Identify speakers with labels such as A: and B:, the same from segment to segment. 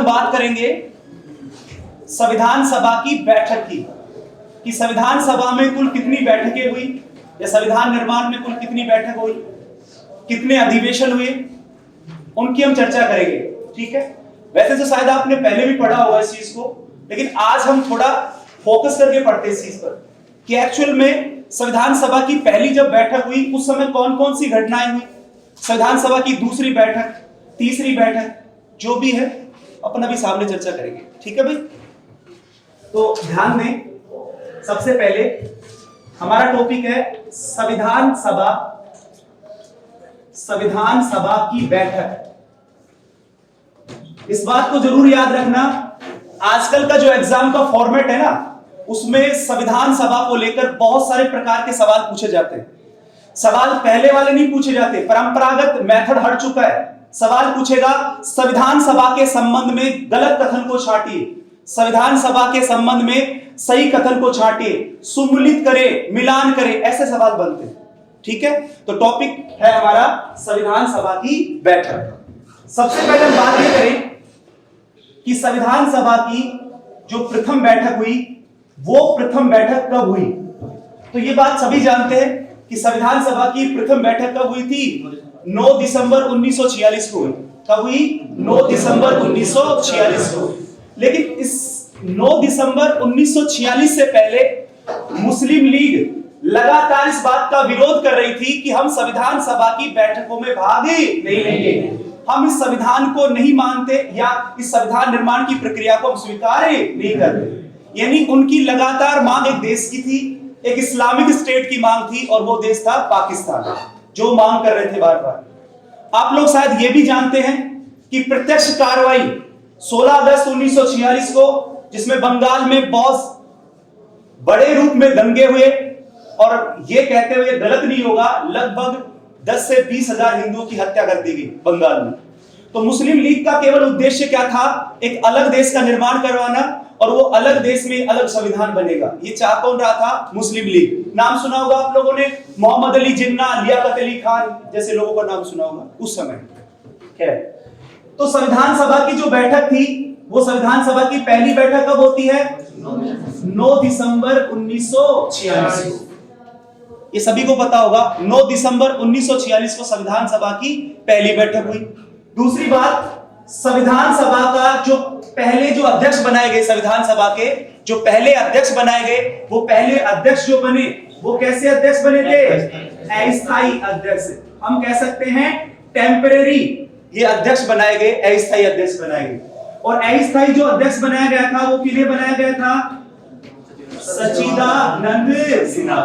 A: हम बात करेंगे संविधान सभा की बैठक की, कि संविधान सभा में कुल कितनी बैठकें हुई, या संविधान निर्माण में कुल कितनी बैठक हुई, कितने अधिवेशन हुए, उनकी हम चर्चा करेंगे। ठीक है, वैसे तो शायद आपने पहले भी पढ़ा होगा इस चीज को, लेकिन आज हम थोड़ा फोकस करके पढ़ते हैं इस चीज पर कि एक्चुअल में संविधान सभा की पहली जब बैठक हुई उस समय कौन कौन सी घटनाएं हुई, संविधान सभा की दूसरी बैठक, तीसरी बैठक, जो भी है अपन अभी सामने चर्चा करेंगे। ठीक है भाई, तो ध्यान दें, सबसे पहले हमारा टॉपिक है संविधान सभा की बैठक। इस बात को जरूर याद रखना, आजकल का जो एग्जाम का फॉर्मेट है ना, उसमें संविधान सभा को लेकर बहुत सारे प्रकार के सवाल पूछे जाते हैं। सवाल पहले वाले नहीं पूछे जाते, परंपरागत मेथड हट चुका है। सवाल पूछेगा संविधान सभा के संबंध में गलत कथन को छांटिए, संविधान सभा के संबंध में सही कथन को छांटिए, सुमिलित करे, मिलान करे, ऐसे सवाल बनते हैं। ठीक है, तो टॉपिक है हमारा संविधान सभा की बैठक। सबसे पहले हम बात ये करें कि संविधान सभा की जो प्रथम बैठक हुई वो प्रथम बैठक कब हुई। तो ये बात सभी जानते हैं कि संविधान सभा की प्रथम बैठक कब हुई थी, 9 दिसंबर 1946 को हुई। कब हुई? 9 दिसंबर 1946 को। लेकिन इस 9 दिसंबर 1946 से पहले मुस्लिम लीग लगातार इस बात का विरोध कर रही थी कि हम संविधान सभा की बैठकों में भाग नहीं लेंगे, हम इस संविधान को नहीं मानते, या इस संविधान निर्माण की प्रक्रिया को हम स्वीकार नहीं करते। यानी उनकी लगातार मांग एक देश की थी, एक इस्लामिक स्टेट की मांग थी, और वो देश था पाकिस्तान, जो मांग कर रहे थे बार बार। आप लोग शायद ये भी जानते हैं कि प्रत्यक्ष कार्रवाई 16 अगस्त 1946 को, जिसमें बंगाल में बहुत बड़े रूप में दंगे हुए, और ये कहते हुए गलत नहीं होगा, लगभग 10 से 20 हजार हिंदुओं की हत्या कर दी गई बंगाल में। तो मुस्लिम लीग का केवल उद्देश्य क्या था, एक अलग देश का निर्माण करवाना, और वो अलग देश में अलग संविधान बनेगा। ये चाह कौन रहा था? मुस्लिम लीग। नाम सुना होगा आप लोगों ने, मोहम्मद अली जिन्ना, लियाकत अली खान जैसे लोगों का नाम सुना होगा उस समय। खैर, तो संविधान सभा की जो बैठक थी, वो संविधान सभा की पहली बैठक कब होती है? 9 दिसंबर 1946 को। ये सभी को पता होगा, 9 दिसंबर 1946 को संविधान सभा की पहली बैठक हुई। दूसरी बात, संविधान सभा का जो पहले जो अध्यक्ष बनाए गए, संविधान सभा के जो पहले अध्यक्ष बनाए गए, वो पहले अध्यक्ष जो बने वो कैसे अध्यक्ष बने थे? अस्थायी अध्यक्ष। हम कह सकते हैं टेम्परेरी ये अध्यक्ष बनाए गए, अस्थायी अध्यक्ष बनाए गए। और अस्थायी जो अध्यक्ष बनाया गया था वो किन्हें बनाया गया था? सच्चिदानंद सिन्हा।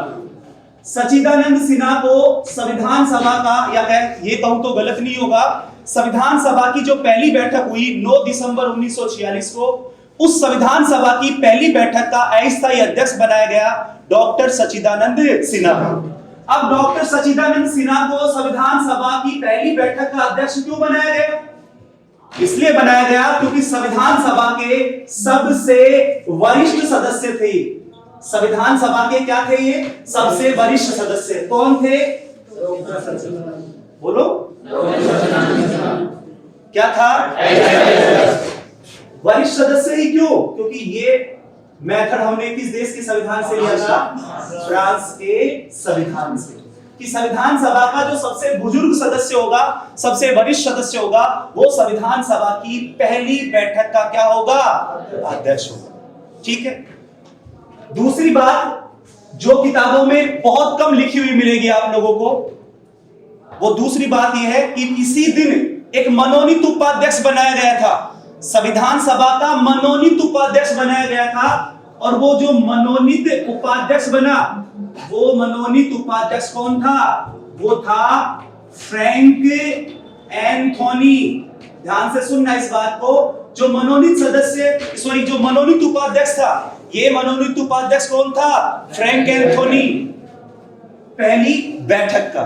A: सच्चिदानंद सिन्हा को संविधान सभा का, या ये कहूं तो गलत नहीं होगा, संविधान सभा की जो पहली बैठक हुई 9 दिसंबर 1946 को, उस संविधान सभा की पहली बैठक का अस्थायी अध्यक्ष बनाया गया डॉक्टर सच्चिदानंद सिन्हा। अब डॉक्टर सच्चिदानंद सिन्हा को संविधान सभा की पहली बैठक का अध्यक्ष क्यों बनाया गया? इसलिए बनाया गया क्योंकि संविधान सभा के सबसे वरिष्ठ सदस्य थे। संविधान सभा के क्या थे? ये सबसे वरिष्ठ सदस्य कौन थे? बोलो, क्या था? वरिष्ठ सदस्य ही क्यों? क्योंकि ये मेथड हमने किस देश के संविधान से लिया था? फ्रांस के संविधान से। कि संविधान सभा का जो सबसे बुजुर्ग सदस्य होगा, सबसे वरिष्ठ सदस्य होगा, वो संविधान सभा की पहली बैठक का क्या होगा? अध्यक्ष होगा। ठीक है। दूसरी बात, जो किताबों में बहुत कम लिखी हुई मिलेगी आप लोगों को, वो दूसरी बात यह है कि इसी दिन एक मनोनीत उपाध्यक्ष बनाया गया था। संविधान सभा का मनोनीत उपाध्यक्ष बनाया गया था, और वो जो मनोनीत उपाध्यक्ष बना, वो मनोनीत उपाध्यक्ष कौन था? वो था फ्रैंक एंथोनी। ध्यान से सुनना इस बात को, जो मनोनीत जो मनोनीत उपाध्यक्ष था, ये मनोनीत उपाध्यक्ष कौन था? Frank Anthony. पहली बैठक का।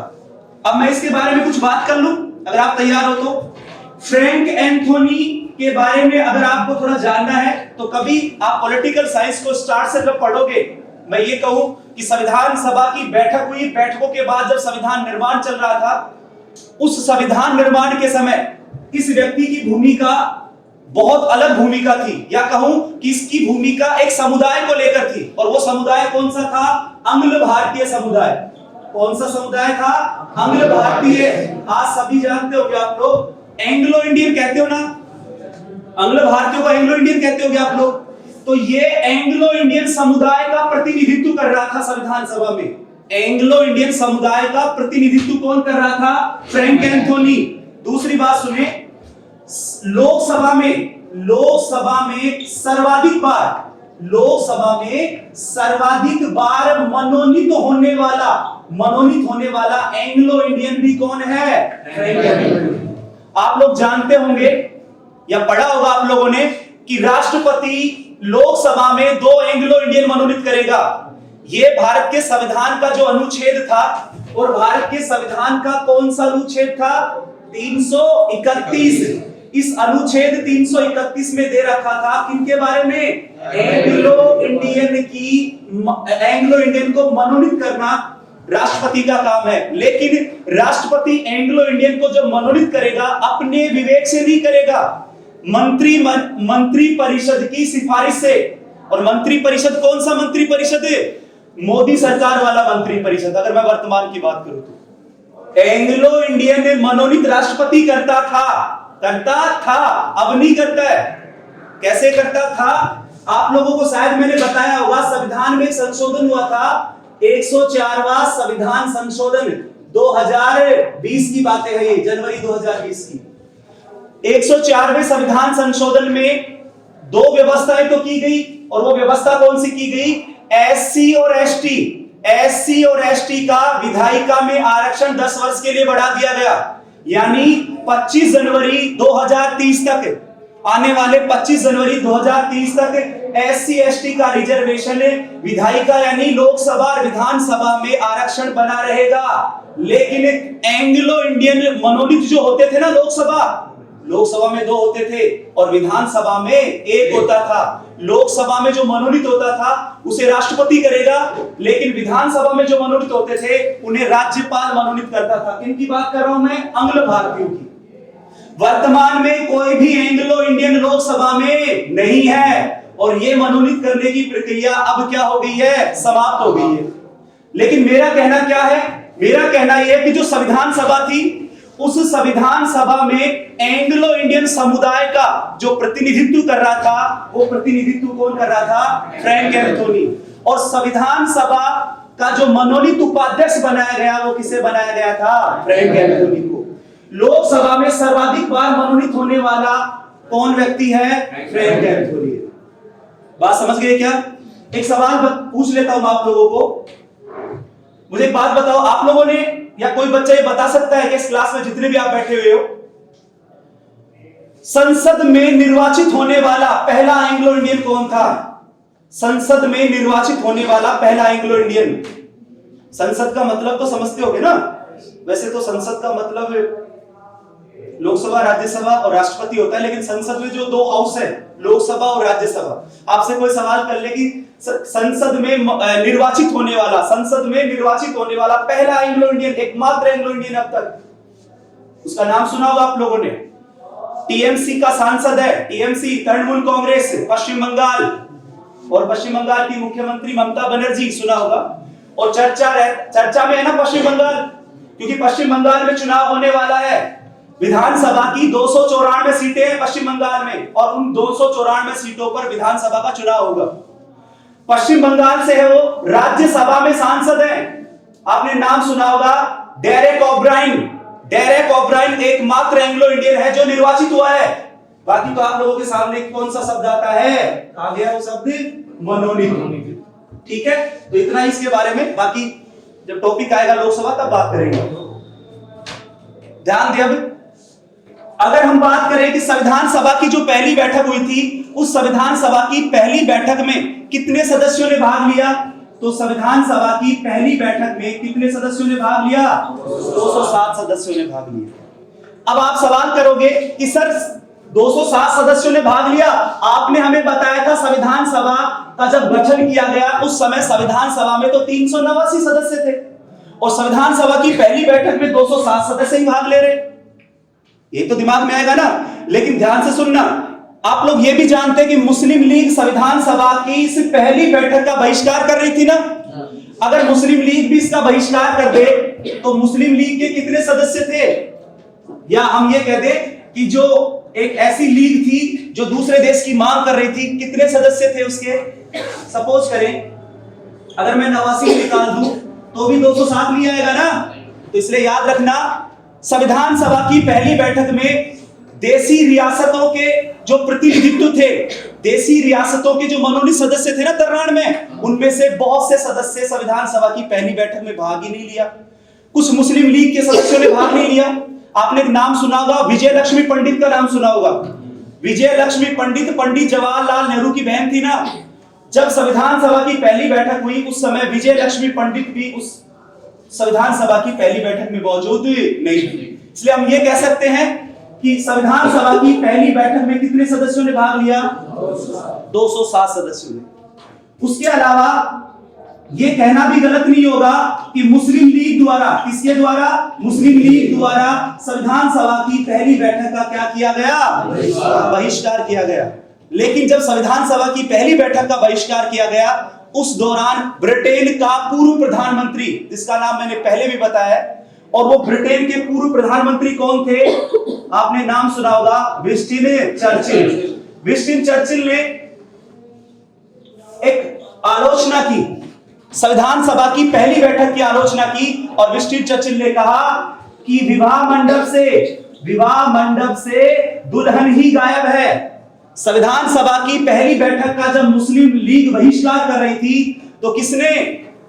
A: अब मैं इसके बारे में कुछ बात कर लूं, अगर आप तैयार हो तो। फ्रैंक एंथोनी के बारे में अगर आपको थोड़ा जानना है तो कभी आप पॉलिटिकल साइंस को स्टार्ट से जब पढ़ोगे, मैं ये कहूं कि संविधान सभा की बैठक हुई, बैठकों के बाद जब संविधान निर्माण चल रहा था, उस संविधान निर्माण के समय इस व्यक्ति की भूमिका बहुत अलग भूमिका थी, या कहूं कि इसकी भूमिका एक समुदाय को लेकर थी, और वो समुदाय कौन सा था? आंग्ल भारतीय समुदाय। कौन सा समुदाय था? आंग्ल भारतीय। आज सभी जानते हो क्या आप लोग एंग्लो इंडियन कहते हो ना, आंग्ल भारतीयों को एंग्लो इंडियन कहते हो क्या आप लोग? तो ये एंग्लो इंडियन समुदाय का प्रतिनिधित्व कर रहा था संविधान सभा में। एंग्लो इंडियन समुदाय का प्रतिनिधित्व कौन कर रहा था? Frank Anthony. दूसरी बात सुने, लोकसभा में सर्वाधिक बार मनोनीत होने वाला एंग्लो इंडियन भी कौन है? Frank Anthony. आप लोग जानते होंगे या पढ़ा होगा आप लोगों ने कि राष्ट्रपति लोकसभा में 2 एंग्लो इंडियन मनोनीत करेगा। यह भारत के संविधान का जो अनुच्छेद था, और भारत के संविधान का कौन सा अनुच्छेद था? 331। इस अनुच्छेद 331 में दे रखा था किनके बारे में? एंग्लो इंडियन को मनोनीत करना राष्ट्रपति का काम है। लेकिन राष्ट्रपति एंग्लो इंडियन को जब मनोनीत करेगा, अपने विवेक से नहीं करेगा, मंत्री परिषद की सिफारिश से। और मंत्री परिषद कौन सा मंत्री परिषद है? मोदी सरकार वाला मंत्री परिषद। अगर मैं वर्तमान की बात करूं तो एंग्लो इंडियन मनोनीत राष्ट्रपति करता था, अब नहीं करता है। कैसे करता था? आप लोगों को शायद मैंने बताया होगा, संविधान में संशोधन हुआ था, 104वां संविधान संशोधन 2020 की बातें है, ये जनवरी 2020 की। 104वें संविधान संशोधन में 2 व्यवस्थाएं तो की गई, और वो व्यवस्था कौन सी की गई? एससी और एसटी का विधायिका में आरक्षण 10 वर्ष के लिए बढ़ा दिया गया। यानी 25 जनवरी 2030 तक, आने वाले 25 जनवरी 2030 तक एससी एसटी का रिजर्वेशन विधायिका यानी लोकसभा और विधानसभा में आरक्षण बना रहेगा। लेकिन एंग्लो इंडियन मनोनीत जो होते थे ना, लोकसभा में 2 होते थे और विधानसभा में 1 होता था। लोकसभा में जो मनोनीत होता था उसे राष्ट्रपति करेगा, लेकिन विधानसभा में जो मनोनीत होते थे उन्हें राज्यपाल मनोनीत करता था। किनकी बात कर रहा हूं मैं? आंग्ल भारतीयों की। वर्तमान में कोई भी एंग्लो इंडियन लोकसभा में नहीं है, और ये मनोनीत करने की प्रक्रिया अब क्या हो गई है? समाप्त हो गई है। लेकिन मेरा कहना क्या है? मेरा कहना यह है कि जो संविधान सभा थी, उस संविधान सभा में एंग्लो इंडियन समुदाय का जो प्रतिनिधित्व कर रहा था, वो प्रतिनिधित्व कौन कर रहा था? Frank Anthony. और संविधान सभा का जो मनोनीत उपाध्यक्ष बनाया गया, वो किसे बनाया गया था? फ्रैंक एंथोनी को। लोकसभा में सर्वाधिक बार मनोनीत होने वाला कौन व्यक्ति है? Frank Anthony. बात समझ गए क्या? एक सवाल पूछ लेता हूं आप लोगों को। मुझे एक बात बताओ, आप लोगों ने या कोई बच्चा ये बता सकता है कि इस क्लास में जितने भी आप बैठे हुए हो, संसद में निर्वाचित होने वाला पहला एंग्लो इंडियन कौन था? संसद में निर्वाचित होने वाला पहला एंग्लो इंडियन। संसद का मतलब तो समझते होगे ना? वैसे तो संसद का मतलब लोकसभा, राज्यसभा और राष्ट्रपति होता है, लेकिन संसद में जो 2 हाउस है, लोकसभा और राज्यसभा। आपसे कोई सवाल कर ले कि संसद में निर्वाचित होने वाला पहला एंग्लो इंडियन, एकमात्र एंग्लो इंडियन अब तक, उसका नाम सुना होगा आप लोगों ने। टीएमसी का सांसद है, टीएमसी तृणमूल कांग्रेस पश्चिम बंगाल, और पश्चिम बंगाल की मुख्यमंत्री ममता बनर्जी, सुना होगा। और चर्चा में है ना पश्चिम बंगाल, क्योंकि पश्चिम बंगाल में चुनाव होने वाला है। विधानसभा की 294 सीटें हैं पश्चिम बंगाल में, और उन 294 सीटों पर विधानसभा का चुनाव होगा। पश्चिम बंगाल से है वो, राज्यसभा में सांसद हैं। आपने नाम सुना होगा डेरेक ओब्रायन एकमात्र एंग्लो इंडियन है जो निर्वाचित हुआ है। बाकी तो आप लोगों के सामने कौन सा शब्द आता है? आ गया वो शब्द, मनोनीत। ठीक है, तो इतना इसके बारे में। बाकी जब टॉपिक आएगा लोकसभा तब बात करेंगे। ध्यान दिया। अगर हम बात करें कि संविधान सभा की जो पहली बैठक हुई थी, उस संविधान सभा की पहली बैठक में कितने सदस्यों ने भाग लिया? तो संविधान सभा की पहली बैठक में कितने सदस्यों ने भाग लिया? 207 सदस्यों ने भाग लिया। अब आप सवाल करोगे कि सर 207 सदस्यों ने भाग लिया, आपने हमें बताया था संविधान सभा का जब गठन किया गया उस समय संविधान सभा में तो 389 सदस्य थे, और संविधान सभा की पहली बैठक में 207 सदस्य ही भाग ले रहे। ये तो दिमाग में आएगा ना। लेकिन ध्यान से सुनना, आप लोग ये भी जानते हैं कि मुस्लिम लीग संविधान सभा की इस पहली बैठक का बहिष्कार कर रही थी ना। अगर मुस्लिम लीग भी इसका बहिष्कार कर दे तो मुस्लिम लीग के कितने सदस्य थे, या हम ये कह दें कि जो एक ऐसी लीग थी जो दूसरे देश की मांग कर रही थी, कितने सदस्य थे उसके। सपोज करें अगर मैं 89 निकाल दूं तो भी 207 नहीं आएगा ना। तो इसलिए याद रखना, संविधान सभा की पहली बैठक में देसी रियासतों के जो प्रतिनिधित्व थे, देसी रियासतों के जो मनोनीत सदस्य थे ना 93 में, उनमें से बहुत से सदस्य संविधान सभा की पहली बैठक में भाग ही नहीं लिया। कुछ मुस्लिम लीग के सदस्यों ने भाग नहीं लिया। आपने एक नाम सुना होगा, विजय लक्ष्मी पंडित का नाम सुना होगा। विजय लक्ष्मी पंडित पंडित जवाहरलाल नेहरू की बहन थी ना। जब संविधान सभा की पहली बैठक हुई उस समय विजय लक्ष्मी पंडित भी उस संविधान सभा की पहली बैठक में मौजूद नहीं थी। इसलिए हम ये कह सकते हैं कि संविधान सभा की पहली बैठक में कितने सदस्यों ने भाग लिया, 207 सदस्यों ने। उसके अलावा ये कहना भी गलत नहीं होगा कि मुस्लिम लीग द्वारा, किसके द्वारा, मुस्लिम लीग द्वारा संविधान सभा की पहली बैठक का क्या किया गया, बहिष्कार किया गया। लेकिन जब संविधान सभा की पहली बैठक का बहिष्कार किया गया उस दौरान ब्रिटेन का पूर्व प्रधानमंत्री, जिसका नाम मैंने पहले भी बताया, और वो ब्रिटेन के पूर्व प्रधानमंत्री कौन थे, आपने नाम सुना होगा, विंस्टन चर्चिल। विंस्टन चर्चिल ने एक आलोचना की, संविधान सभा की पहली बैठक की आलोचना की, और विंस्टन चर्चिल ने कहा कि विवाह मंडप से दुल्हन ही गायब है। संविधान सभा की पहली बैठक का जब मुस्लिम लीग बहिष्कार कर रही थी तो किसने,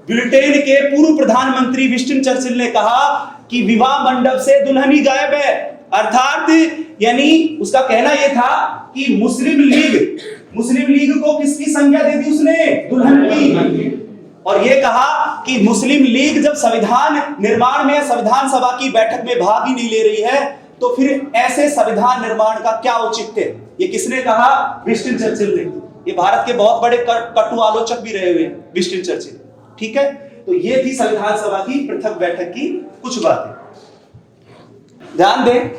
A: ब्रिटेन के पूर्व प्रधानमंत्री विंस्टन चर्चिल ने कहा कि विवाह मंडप से दुल्हन ही गायब है। अर्थात यानी उसका कहना यह था कि मुस्लिम लीग को किसकी संज्ञा दे दी उसने, दुल्हन की। और यह कहा कि मुस्लिम लीग जब संविधान निर्माण में संविधान सभा की बैठक में भाग ही नहीं ले रही है तो फिर ऐसे संविधान निर्माण का क्या औचित्य। ये किसने कहा, विंस्टन चर्चिल ने। ये भारत के बहुत बड़े कटु आलोचक भी रहे हुए विंस्टन चर्चिल। ठीक है, तो ये थी संविधान सभा की पृथक बैठक की कुछ बातें। ध्यान दें,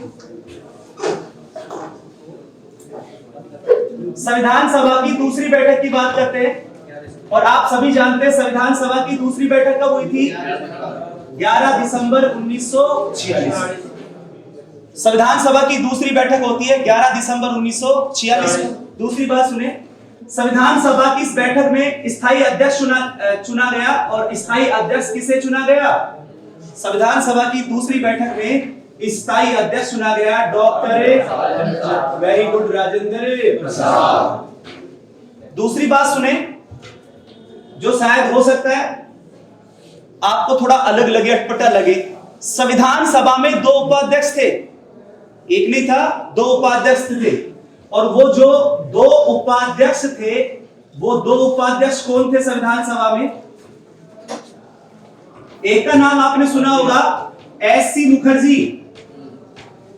A: संविधान सभा की दूसरी बैठक की बात करते हैं, और आप सभी जानते हैं संविधान सभा की दूसरी बैठक कब हुई थी, 11 दिसंबर 1946। संविधान सभा की दूसरी बैठक होती है 11 दिसंबर 1946 को। दूसरी बात सुने, संविधान सभा की इस बैठक में स्थायी अध्यक्ष चुना गया, और स्थायी अध्यक्ष किसे चुना गया, संविधान सभा की दूसरी बैठक में स्थायी अध्यक्ष चुना गया doctor, very good, Rajendra Prasad. दूसरी बात सुने जो शायद हो सकता है आपको थोड़ा अलग लगे, अटपटा लगे, संविधान सभा में 2 उपाध्यक्ष थे, एक नहीं था, 2 उपाध्यक्ष थे। और वो जो 2 उपाध्यक्ष थे, वो 2 उपाध्यक्ष कौन थे संविधान सभा में, एक का नाम आपने सुना होगा एससी मुखर्जी,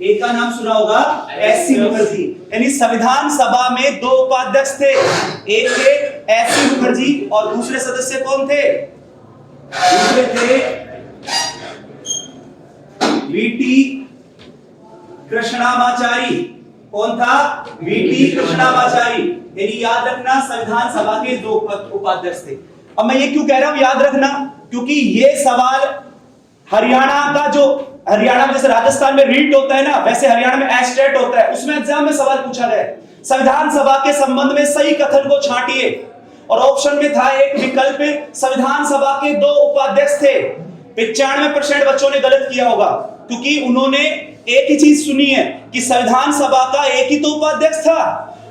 A: एक का नाम सुना होगा एससी मुखर्जी। यानी संविधान सभा में 2 उपाध्यक्ष थे, एक थे एससी मुखर्जी और दूसरे सदस्य कौन थे, दूसरे थे वीटी कृष्णामाचारी। कौन था, वीटी कृष्णामाचारी। यानी याद रखना संविधान सभा के 2 उपाध्यक्ष थे। अब मैं ये क्यों कह रहा हूं याद रखना, क्योंकि ये सवाल हरियाणा का, जो हरियाणा में जैसे राजस्थान में रीट होता है ना, वैसे हरियाणा में एस्टेट होता है, उसमें एग्जाम में सवाल पूछा गया संविधान सभा के संबंध में सही कथन को छांटिए। और ऑप्शन में था एक विकल्प, संविधान सभा के 2 उपाध्यक्ष थे। 95% बच्चों ने गलत किया होगा, क्योंकि उन्होंने एक ही चीज सुनी है कि संविधान सभा का एक ही तो उपाध्यक्ष था,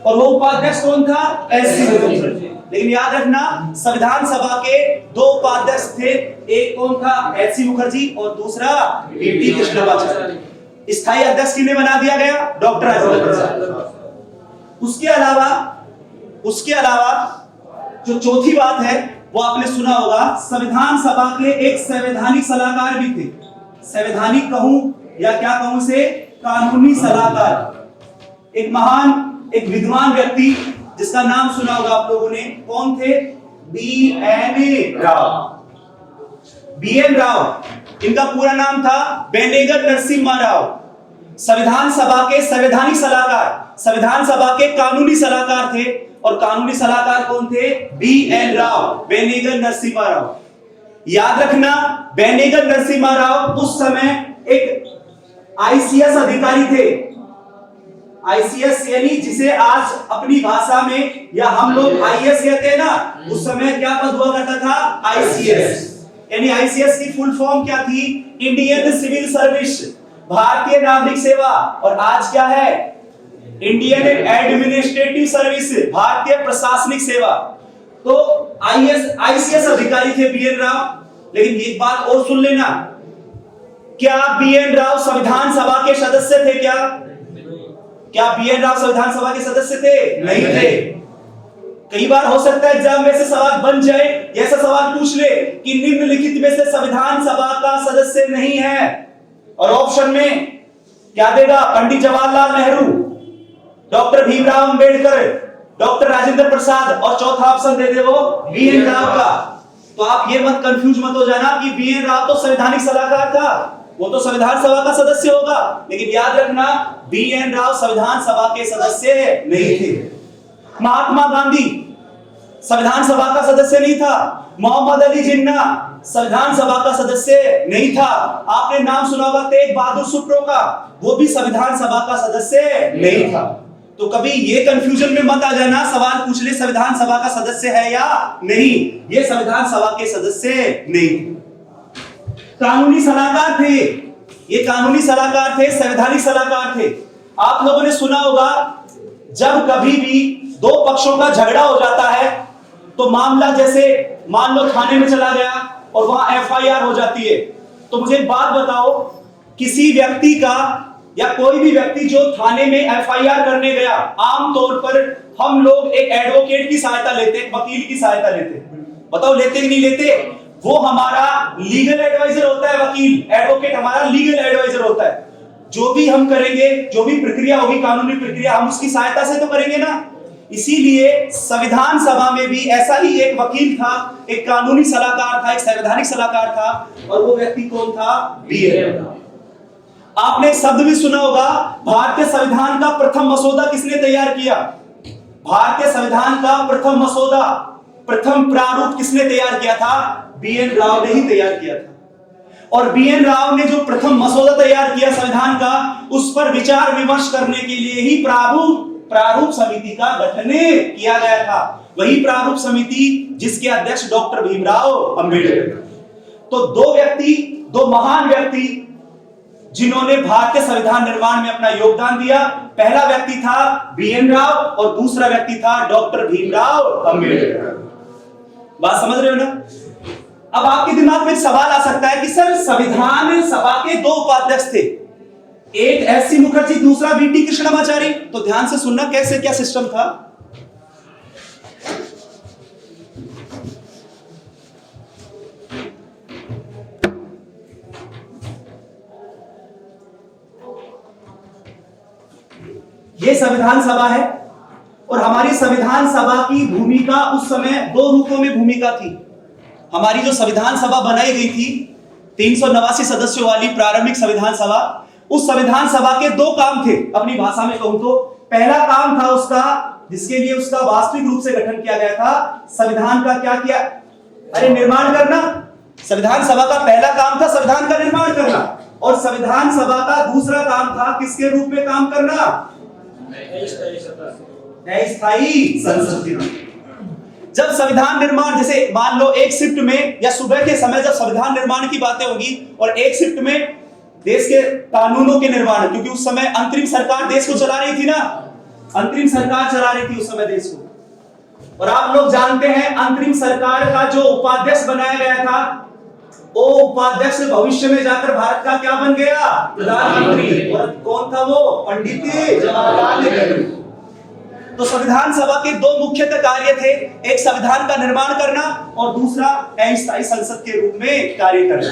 A: और वो उपाध्यक्ष कौन था, एससी मुखर्जी। लेकिन याद रखना संविधान सभा के 2 उपाध्यक्ष थे, एक कौन था, एससी मुखर्जी, और दूसरा वीटी कृष्णामाचारी। स्थायी अध्यक्ष किन्हें बना दिया गया, डॉक्टर राजेंद्र प्रसाद। उसके अलावा जो चौथी बात है वो आपने सुना होगा, संविधान सभा के एक संवैधानिक सलाहकार भी थे। संवैधानिक कहूं या क्या कहूं से, कानूनी सलाहकार। एक महान, एक विद्वान व्यक्ति जिसका नाम सुना होगा आप लोगों ने, कौन थे, बीएन राव। इनका पूरा नाम था बेनेगल नरसिम्हा राव। संविधान सभा के संवैधानिक सलाहकार, संविधान सभा के कानूनी सलाहकार थे, और कानूनी सलाहकार कौन थे? BN राव, बेनेगल नरसिम्हा राव। याद रखना, बेनेगल नरसिम्हा राव उस समय एक ICS अधिकारी थे। ICS यानी जिसे आज अपनी भाषा में या हम लोग IS कहते हैं ना, उस समय क्या पद हुआ करता था? ICS। यानी ICS की फुल फॉर्म क्या थी? इंडियन सिविल सर्विस, भारतीय नागरिक सेवा। और आज क्या है? इंडियन एडमिनिस्ट्रेटिव सर्विस, भारतीय प्रशासनिक सेवा। तो ICS अधिकारी थे BN राव। लेकिन एक बात और सुन लेना, क्या BN राव संविधान सभा के सदस्य थे? क्या BN राव संविधान सभा के सदस्य थे? नहीं थे। कई बार हो सकता है एग्जाम में से सवाल बन जाए, ऐसा सवाल पूछ ले कि निम्नलिखित में से संविधान सभा का सदस्य नहीं है, और ऑप्शन में क्या देगा? पंडित जवाहरलाल नेहरू, डॉक्टर भीमराव अंबेडकर, डॉक्टर राजेंद्र प्रसाद, और चौथा ऑप्शन दे दे वो BN राव का। तो आप ये मत कंफ्यूज मत हो जाना कि BN राव तो संवैधानिक सलाहकार था, वो तो संविधान सभा का सदस्य होगा। लेकिन याद रखना, BN राव संविधान सभा के सदस्य नहीं थे। महात्मा गांधी संविधान सभा का सदस्य नहीं था। मोहम्मद अली जिन्ना संविधान सभा का सदस्य नहीं था। आपने नाम सुना होगा तेग बहादुर सुप्रो का, वो भी संविधान सभा का सदस्य नहीं था। तो कभी ये कंफ्यूजन में मत आ जाना, सवाल पूछ ले संविधान सभा का सदस्य है या नहीं, ये संविधान सभा के सदस्य नहीं थे। कानूनी सलाहकार थे, ये कानूनी सलाहकार थे, संवैधानिक सलाहकार थे। आप लोगों ने सुना होगा, जब कभी भी दो पक्षों का झगड़ा हो जाता है तो मामला जैसे मान लो थाने में चला गया और वहां FIR हो जाती है, तो मुझे एक बात बताओ, किसी व्यक्ति का या कोई भी व्यक्ति जो थाने में FIR करने गया, आमतौर पर हम लोग एक एडवोकेट की सहायता लेते, एक वकील की सहायता लेते। बताओ लेते कि नहीं लेते? वो हमारा लीगल एडवाइजर होता है, वकील, एडवोकेट हमारा लीगल एडवाइजर होता है। जो भी हम करेंगे, जो भी प्रक्रिया होगी, कानूनी प्रक्रिया, हम उसकी सहायता से तो करेंगे ना। इसीलिए संविधान सभा में भी ऐसा ही एक वकील था, एक कानूनी सलाहकार था, एक संवैधानिक सलाहकार था, और वो व्यक्ति कौन था? BN राव। आपने शब्द भी सुना होगा, भारतीय संविधान का प्रथम मसौदा किसने तैयार किया? भारतीय संविधान का प्रथम मसौदा, प्रथम प्रारूप किसने तैयार किया था? BN राव ने ही तैयार किया था। और BN राव ने जो प्रथम मसौदा तैयार किया संविधान का, उस पर विचार विमर्श करने के लिए ही प्रारूप समिति का गठन किया गया था। वही प्रारूप समिति जिसके अध्यक्ष डॉक्टर भीमराव अंबेडकर। तो दो महान व्यक्ति जिन्होंने भारतीय संविधान निर्माण में अपना योगदान दिया, पहला व्यक्ति था BN राव और दूसरा व्यक्ति था डॉक्टर भीमराव अंबेडकर। बात समझ रहे हो ना? अब आपके दिमाग में एक सवाल आ सकता है कि सर संविधान सभा के दो उपाध्यक्ष थे, एक SC मुखर्जी, दूसरा VT कृष्णमाचारी। तो ध्यान से सुनना कैसे क्या सिस्टम था। ये संविधान सभा है, और हमारी संविधान सभा की भूमिका उस समय दो रूपों में भूमिका थी। हमारी जो संविधान सभा बनाई गई थी, 389 सदस्यों वाली प्रारंभिक संविधान सभा, उस संविधान सभा के दो काम थे। अपनी भाषा में कहूं तो पहला काम था उसका, जिसके लिए उसका वास्तविक रूप से गठन किया गया था, संविधान का क्या किया? अरे निर्माण करना। संविधान सभा का पहला काम था संविधान का निर्माण करना, और संविधान सभा का दूसरा काम था किसके रूप में काम करना? अस्थायी संसद। जब संविधान निर्माण, जैसे मान लो एक शिफ्ट में या सुबह के समय जब संविधान निर्माण की बातें होगी, और एक शिफ्ट में देश के कानूनों के निर्माण, क्योंकि उस समय अंतरिम सरकार देश को चला रही थी ना, अंतरिम सरकार चला रही थी उस समय देश को। और आप लोग जानते हैं अंतरिम सरकार का जो उपाध्यक्ष बनाया गया था, वो उपाध्यक्ष भविष्य में जाकर भारत का क्या बन गया? प्रधानमंत्री। और कौन था वो? पंडित जवाहरलाल नेहरू। तो संविधान सभा के दो मुख्यतः कार्य थे, एक संविधान का निर्माण करना और दूसरा अस्थायी संसद के रूप में कार्य करना।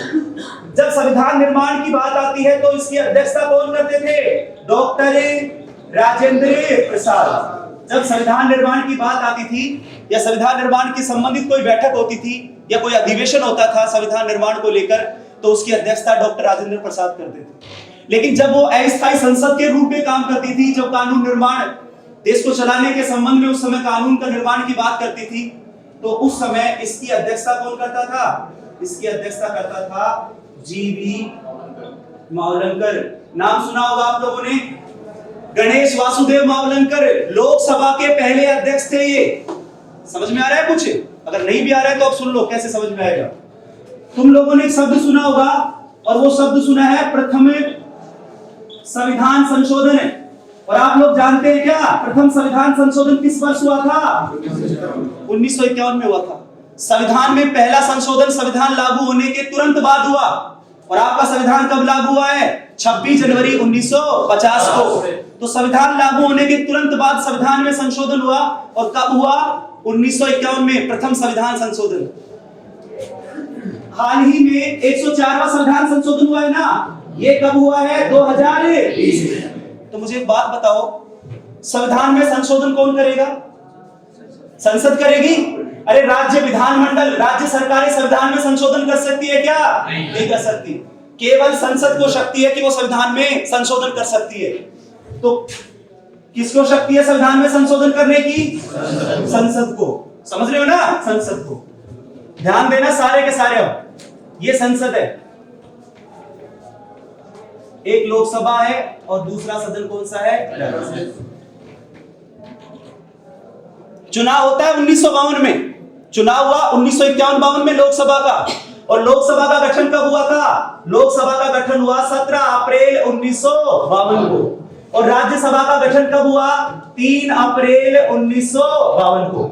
A: जब संविधान निर्माण की बात आती है तो इसकी अध्यक्षता कौन करते थे? डॉक्टर राजेंद्र प्रसाद। जब संविधान निर्माण की बात आती थी या संविधान निर्माण की संबंधित कोई बैठक होती थी या कोई अधिवेशन होता था संविधान निर्माण को लेकर, तो उसकी अध्यक्षता डॉक्टर राजेंद्र प्रसाद करते थे। लेकिन जब वो अस्थायी संसद के रूप में काम करती थी, जब कानून निर्माण देश को चलाने के संबंध में उस समय कानून का निर्माण की बात करती थी, तो उस समय इसकी अध्यक्षता कौन करता था? इसकी अध्यक्षता करता था जीवी मावलंकर। नाम सुना होगा आप लोगों ने, गणेश वासुदेव मावलंकर लोकसभा के पहले अध्यक्ष थे। ये समझ में आ रहा है कुछ? अगर नहीं भी आ रहा है तो आप सुन लो कैसे समझ में आएगा। तुम लोगों ने एक शब्द सुना होगा, और वो शब्द सुना है प्रथम संविधान संशोधन है। और आप लोग जानते हैं क्या प्रथम संविधान संशोधन किस वर्ष हुआ था? 1951 में हुआ था। संविधान में पहला संशोधन संविधान लागू होने के तुरंत बाद हुआ। और आपका संविधान कब लागू हुआ है? 26 जनवरी 1950 को। तो संविधान लागू होने के तुरंत बाद संविधान में संशोधन हुआ। और कब हुआ? 1951 में प्रथम संविधान संशोधन। हाल ही में 104वां संविधान संशोधन हुआ है ना, ये कब हुआ है? 2020 में। तो मुझे एक बात बताओ, संविधान में संशोधन कौन करेगा? संसद करेगी? अरे राज्य विधानमंडल, राज्य सरकारें संविधान में संशोधन कर सकती है क्या? नहीं कर सकती। केवल संसद को शक्ति है कि वो संविधान में संशोधन कर सकती है। तो किसको शक्ति है संविधान में संशोधन करने की? संसद को। समझ रहे हो ना? संसद को। ध्यान देना सारे के सारे। अब ये संसद है, एक लोकसभा है और दूसरा सदन कौन सा है? चुनाव होता है 1952 में। चुनाव हुआ 1951-52 में लोकसभा का। और लोकसभा का गठन कब हुआ था? लोकसभा का गठन हुआ 17 अप्रैल 1952 को। और राज्यसभा का गठन कब हुआ? 3 अप्रैल 1952 को।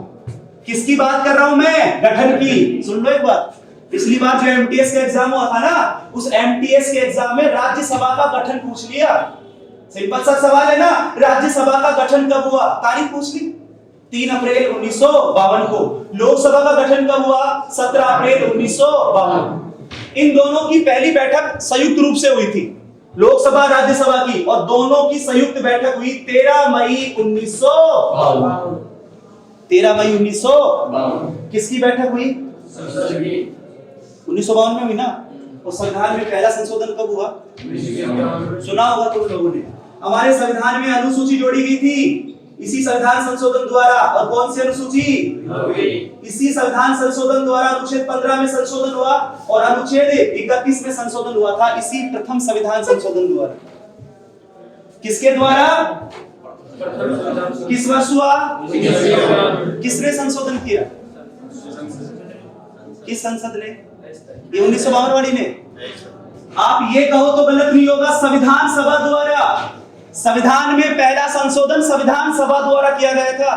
A: किसकी बात कर रहा हूं मैं? गठन की। सुन लो एक बात, पिछली बार जो एमटीएस का एग्जाम हुआ था ना, उस एमटीएस के एग्जाम में राज्यसभा का गठन पूछ लिया। सिंपल सा सवाल है ना, राज्यसभा का गठन कब हुआ? तारीख पूछ ली, 3 अप्रैल 1952 को। लोकसभा का गठन कब हुआ? 17 अप्रैल 1952। इन दोनों की पहली बैठक संयुक्त रूप से हुई थी, लोकसभा राज्यसभा की, और दोनों की संयुक्त बैठक हुई 13 मई 1952। 13 मई 1952 किसकी बैठक हुई? 1952 में हुई ना। और संविधान में पहला संशोधन कब हुआ? सुना होगा तुम लोगों ने। हमारे संविधान में अनुसूची जोड़ी गई थी इसी संविधान संशोधन द्वारा। और कौन सी अनुसूची? इसी संविधान संशोधन द्वारा अनुच्छेद 15 में संशोधन हुआ और अनुच्छेद 31 में संशोधन हुआ था, इसी प्रथम संविधान संशोधन द्वारा। किसके द्वारा? किस वर्ष हुआ? किसने संशोधन किया? किस संसद ने? ये 1952 वाली ने। आप ये कहो तो गलत नहीं होगा, संविधान सभा द्वारा। संविधान में पहला संशोधन संविधान सभा द्वारा किया गया था।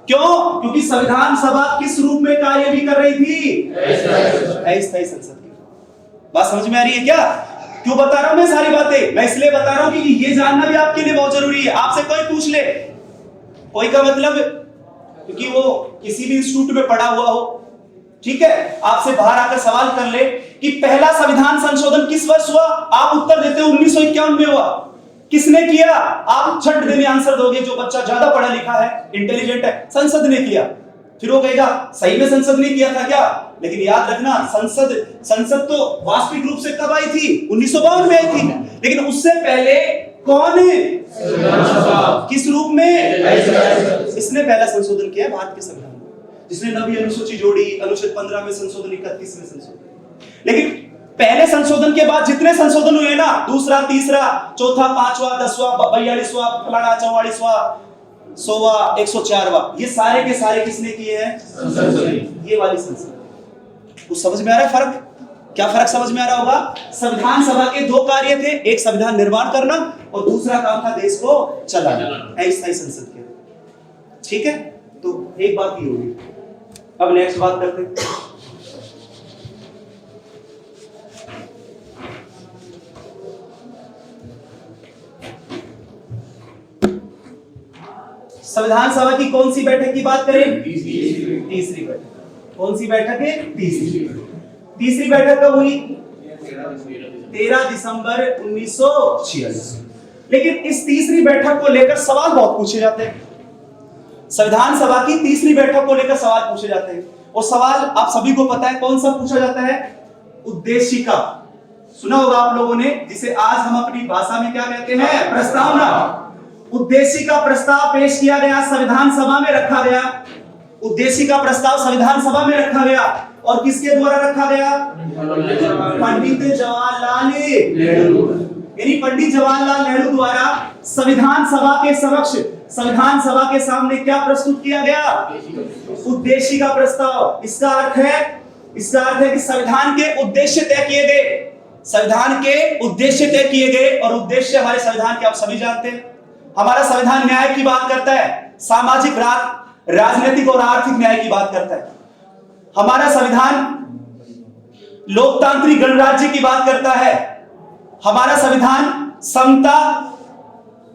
A: क्यों? क्योंकि संविधान सभा किस रूप में कार्य भी कर रही थी? अस्थायी संसद की। बात समझ में आ रही है क्या? क्यों बता रहा हूं मैं सारी बातें? मैं इसलिए बता रहा हूं कि ये जानना भी आपके लिए बहुत जरूरी है। आपसे कोई पूछ ले, कोई का मतलब, क्योंकि वो किसी भी इंस्टीट्यूट में पढ़ा हुआ हो, ठीक है, आपसे बाहर आकर सवाल कर ले कि पहला संविधान संशोधन किस वर्ष हुआ, आप उत्तर देते हो 1951 में हुआ। किसने किया? आप झट देने आंसर दोगे, जो बच्चा ज्यादा पढ़ा लिखा है, इंटेलिजेंट है, संसद ने किया। फिर वो कहेगा सही में संसद ने किया था क्या? लेकिन याद रखना, संसद तो वास्तविक रूप से कब आई थी? 1952 में आई थी। लेकिन उससे पहले कौन है? किस रूप में? इसने पहला संशोधन किया भारत के संविधान में, जिसने नवी अनुसूची जोड़ी, अनुच्छेद 15 में संशोधन, 31 में संशोधन। लेकिन पहले संशोधन के बाद जितने संशोधन हुए ना, दूसरा, तीसरा, चौथा, पांचवा, 10वां, 42वां, फलाना, 44वां, 100वां, 104वां, ये सारे के सारे किसने किए हैं? ये वाली संसद। तो समझ में आ रहा है फर्क? क्या फर्क समझ में आ रहा होगा? संविधान सभा के दो कार्य थे, एक संविधान निर्माण करना और दूसरा काम था देश को चलाना, अस्थायी संसद के। ठीक है, तो एक बात ये होगी। अब नेक्स्ट बात करते हैं। संविधान सभा की कौन सी बैठक की बात करें? तीसरी बैठक। कौन सी बैठक है? तीसरी बैठक कब हुई? 13 दिसंबर 1946। लेकिन इस तीसरी बैठक को लेकर सवाल बहुत पूछे जाते हैं। संविधान सभा की तीसरी बैठक को लेकर सवाल पूछे जाते हैं, और सवाल आप सभी को पता है कौन सा पूछा जाता है? उद्देशिका। सुना होगा आप लोगों ने, जिसे आज हम अपनी भाषा में क्या कहते हैं, प्रस्तावना। उद्देश्य का प्रस्ताव पेश किया गया, संविधान सभा में रखा गया। उद्देश्य का प्रस्ताव संविधान सभा में रखा गया और किसके द्वारा रखा गया, पंडित जवाहरलाल नेहरू, यानी पंडित जवाहरलाल नेहरू द्वारा संविधान सभा के समक्ष, संविधान सभा के सामने क्या प्रस्तुत किया गया, उद्देश्य का प्रस्ताव। इसका अर्थ है कि संविधान के उद्देश्य तय किए गए, संविधान के उद्देश्य तय किए गए। और उद्देश्य हमारे संविधान के आप सभी जानते हैं। हमारा संविधान न्याय की बात करता है, सामाजिक, राजनीतिक और आर्थिक न्याय की बात करता है। हमारा संविधान लोकतांत्रिक गणराज्य की बात करता है। हमारा संविधान समता,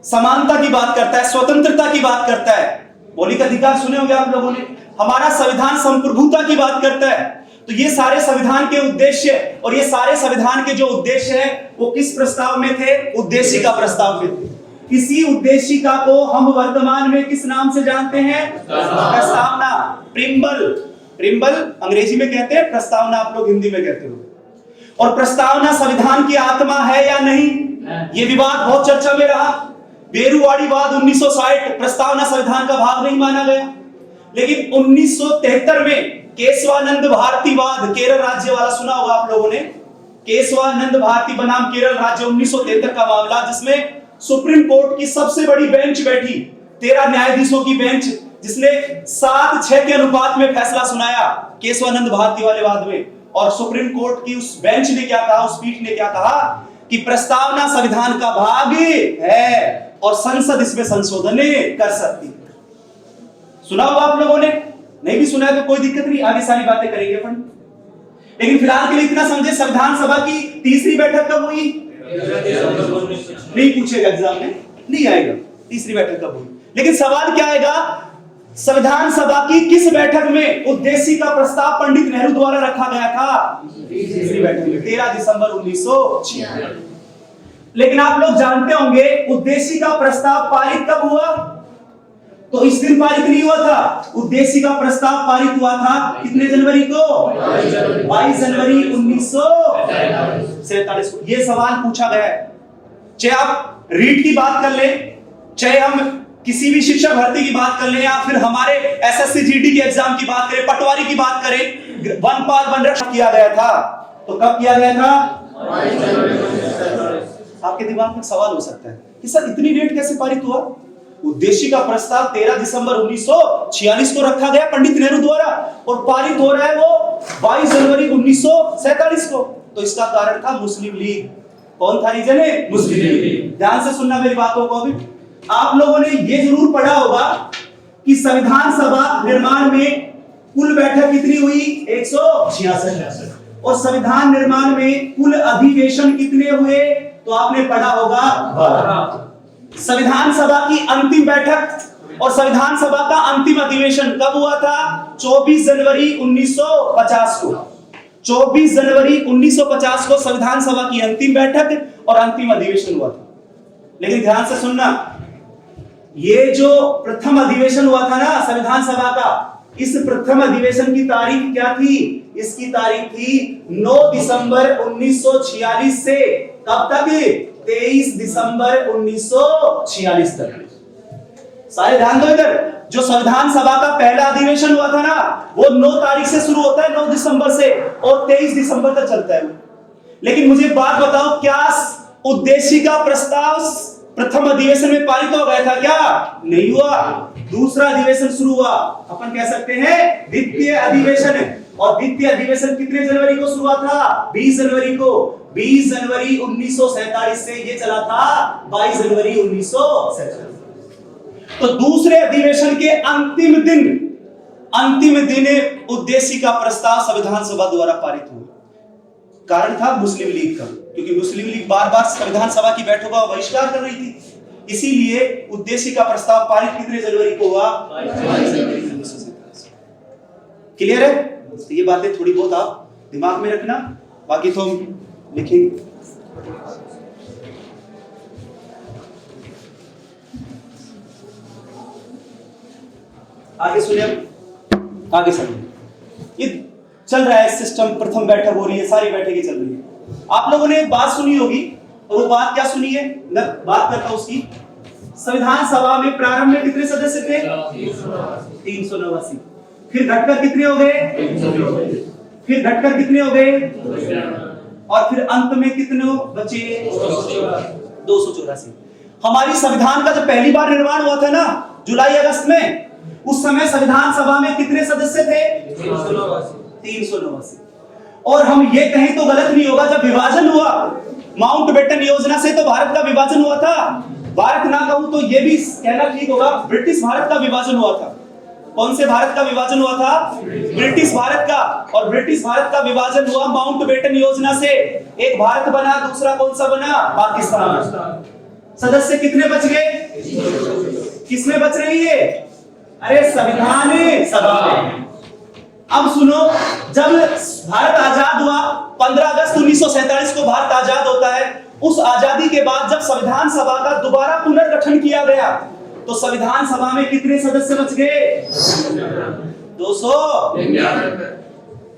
A: समानता की बात करता है, स्वतंत्रता की बात करता है। मौलिक अधिकार सुने होंगे आप लोगों ने। हमारा संविधान संप्रभुता की बात करता है। तो ये सारे संविधान के उद्देश्य, और ये सारे संविधान के जो उद्देश्य है वो किस प्रस्ताव में थे, उद्देश्य का प्रस्ताव में थे। इसी उद्देशिका को हम वर्तमान में किस नाम से जानते हैं, प्रस्तावना, प्रिम्बल। प्रिम्बल अंग्रेजी में कहते हैं, प्रस्तावना आप लोग हिंदी में कहते हो। और प्रस्तावना संविधान की आत्मा है या नहीं, ये विवाद बहुत चर्चा में रहा। बेरुवाड़ीवाद 1960 प्रस्तावना संविधान का भाग नहीं माना गया, लेकिन 1973 में केशवानंद भारतीवाद, केरल राज्य वाला सुना होगा आप लोगों ने, केशवानंद भारती बनाम केरल राज्य 1973 का मामला, जिसमें सुप्रीम कोर्ट की सबसे बड़ी बेंच बैठी, 13 न्यायाधीशों की बेंच, जिसने 7-6 के अनुपात में फैसला सुनाया केशवानंद भारती वाले वाद में। और सुप्रीम कोर्ट की उस बेंच ने क्या कहा, उस पीठ ने क्या कहा कि प्रस्तावना संविधान का भाग है और संसद इसमें संशोधन कर सकती है। सुना होगा आप लोगों ने, नहीं भी सुना है तो कोई दिक्कत नहीं, आगे सारी बातें करेंगे अपन। लेकिन फिलहाल के लिए इतना समझे, संविधान सभा की तीसरी बैठक कब हुई, नहीं पूछेगा एग्जाम में, नहीं आएगा तीसरी बैठक कब हुई। लेकिन सवाल क्या आएगा, संविधान सभा की किस बैठक में उद्देश्य का प्रस्ताव पंडित नेहरू द्वारा रखा गया था, तीसरी बैठक में, 13 दिसंबर 1946। लेकिन आप लोग जानते होंगे उद्देश्य का प्रस्ताव पारित कब हुआ, तो इस दिन पारित नहीं हुआ था। उद्देश्य का प्रस्ताव पारित हुआ था कितने जनवरी को, 22 जनवरी 1947 को। यह सवाल पूछा गया है, चाहे आप रीट की बात कर ले, चाहे हम किसी भी शिक्षक भर्ती की बात कर ले, या फिर हमारे एसएससी जीडी के एग्जाम की बात करें, पटवारी की बात करें, वनपाल वनरक्षक किया गया था। तो कब किया गया था, आपके दिमाग में सवाल हो सकता है कि सर इतनी डेट कैसे पारित हुआ। उद्देश्य का प्रस्ताव 13 दिसंबर 1946 को रखा गया पंडित नेहरू द्वारा, और पारित हो रहा है वो 22 जनवरी 1947 को। तो इसका कारण था मुस्लिम लीग। कौन था रीजन है, मुस्लिम लीग। ध्यान से सुनना मेरी बातों को। अभी आप लोगों ने ये जरूर पढ़ा होगा कि संविधान सभा निर्माण में कुल बैठक कितनी हुई, 166, और संविधान निर्माण में कुल अधिवेशन कितने हुए, तो आपने पढ़ा होगा 12। संविधान सभा की अंतिम बैठक और संविधान सभा का अंतिम अधिवेशन कब हुआ था, 24 जनवरी 1950 को। 24 जनवरी 1950 को संविधान सभा की अंतिम बैठक और अंतिम अधिवेशन हुआ था। लेकिन ध्यान से सुनना, ये जो प्रथम अधिवेशन हुआ था ना संविधान सभा का, इस प्रथम अधिवेशन की तारीख क्या थी, इसकी तारीख थी 9 दिसंबर 1946 से कब तक, 23 दिसंबर 1946 तक। सारे ध्यान दो इधर, जो संविधान सभा का पहला अधिवेशन हुआ था ना, वो 9 तारीख से शुरू होता है, 9 दिसंबर से, और 23 दिसंबर तक चलता है। लेकिन मुझे बात बताओ, क्या उद्देश्य का प्रस्ताव प्रथम अधिवेशन में पारित हो गया था क्या, नहीं हुआ। दूसरा अधिवेशन शुरू हुआ, अपन कह सकते हैं द्वितीय अधिवेशन, और द्वितीय अधिवेशन कितने जनवरी को शुरू हुआ था, 20 जनवरी को। 20 जनवरी 1947 से ये चला था 22 जनवरी 1947। तो दूसरे अधिवेशन के अंतिम दिन उद्देश्य का प्रस्ताव संविधान सभा द्वारा पारित हुआ। कारण था मुस्लिम लीग का, क्योंकि मुस्लिम लीग बार-बार संविधान सभा की बैठकों का बहिष्कार कर रही थी। इसीलिए उद्देश्य का प्रस्ताव पारित कितने जनवरी को हुआ, 22 जनवरी 1947। क्लियर है। तो ये बातें थोड़ी बहुत आप दिमाग में रखना, बाकी तो हम लिखेंगे। आगे सुनिए, आगे सुनिए। ये चल रहा है सिस्टम, प्रथम बैठक हो रही है, सारी बैठकें चल रही है। आप लोगों ने एक बात सुनी होगी, और वो बात क्या सुनी है, मैं बात करता हूं उसकी। संविधान सभा में प्रारंभ में कितने सदस्य थे? 389। फिर घटकर कितने हो गए? फिर घटकर कितने हो गए? और फिर अंत में कितने बचे? 284। हमारी संविधान का जब पहली बार निर्माण हुआ था ना, जुलाई अगस्त में, उस समय संविधान सभा में कितने सदस्य थे? 389। और हम ये कहें तो गलत नहीं होगा, जब विभाजन हुआ माउंटबेटन योजना से तो भारत का विभाजन हुआ था। भारत ना कहूं तो ये भी कहना ठीक होगा, ब्रिटिश भारत का विभाजन हुआ था। कौन से भारत का विभाजन हुआ था? ब्रिटिश भारत का। और ब्रिटिश भारत का विभाजन हुआ माउंटबेटन योजना से। एक भारत बना, दूसरा कौन सा बना? पाकिस्तान। सदस्य कितने बच गए? किसमें बच रही है? अरे संविधान सभा में। अब सुनो, जब भारत आजाद हुआ 15 अगस्त 1947 को भारत आजाद होता है। उस आजादी के बाद जब संविधान सभा का दोबारा पुनर्गठन किया गया तो संविधान सभा में कितने सदस्य बच गए? 200।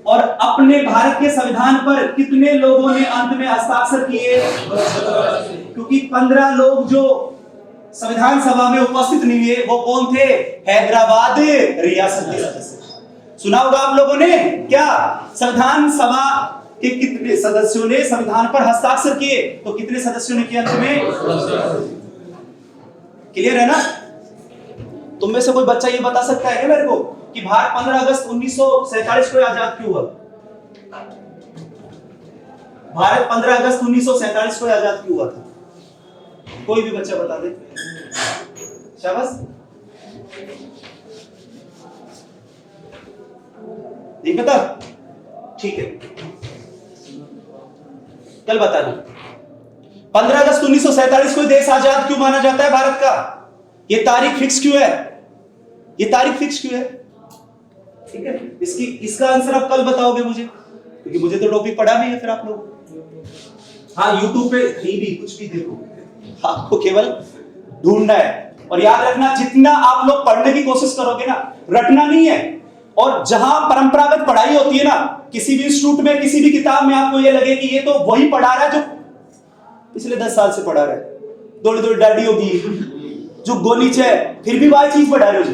A: और अपने भारत के संविधान पर कितने लोगों ने अंत में हस्ताक्षर किए? क्योंकि 15 लोग जो संविधान सभा में उपस्थित नहीं हुए, वो कौन थे? हैदराबाद रियासत के सदस्य। सुना होगा आप लोगों ने क्या? संविधान सभा के कितने सदस्यों ने संविधान पर हस्ताक्षर किए? तो कितने सदस्यों ने किया अंत में? क्लियर है ना? तुम में से कोई बच्चा ये बता सकता है क्या मेरे को कि भारत 15 अगस्त 1947 को आजाद क्यों हुआ? भारत 15 अगस्त 1947 को आजाद क्यों हुआ था? कोई भी बच्चा बता दे। शाबाश। नहीं पता? ठीक है, कल बता दो। 15 अगस्त 1947 को देश आजाद क्यों माना जाता है भारत का? ये तारीख फिक्स क्यों है? ये तारीख फिक्स क्यों है? ठीक है, इसका आंसर आप कल बताओगे मुझे, क्योंकि मुझे तो टॉपिक पढ़ा नहीं है फिर आप लोग। हाँ, यूट्यूब पे कहीं भी कुछ भी देखो, आपको केवल ढूंढना है। और याद रखना, जितना आप लोग पढ़ने की कोशिश करोगे ना, रटना नहीं है। और जहां परंपरागत पढ़ाई होती है ना, किसी भी इंस्टीट्यूट में, किसी भी किताब में आपको ये लगे कि ये तो वही पढ़ा रहा है जो पिछले 10 साल से पढ़ा रहा है, दौड़ी दौड़ी डाडी होगी, जो गोनीच है, फिर भी वही चीज पढ़ा रहे हो।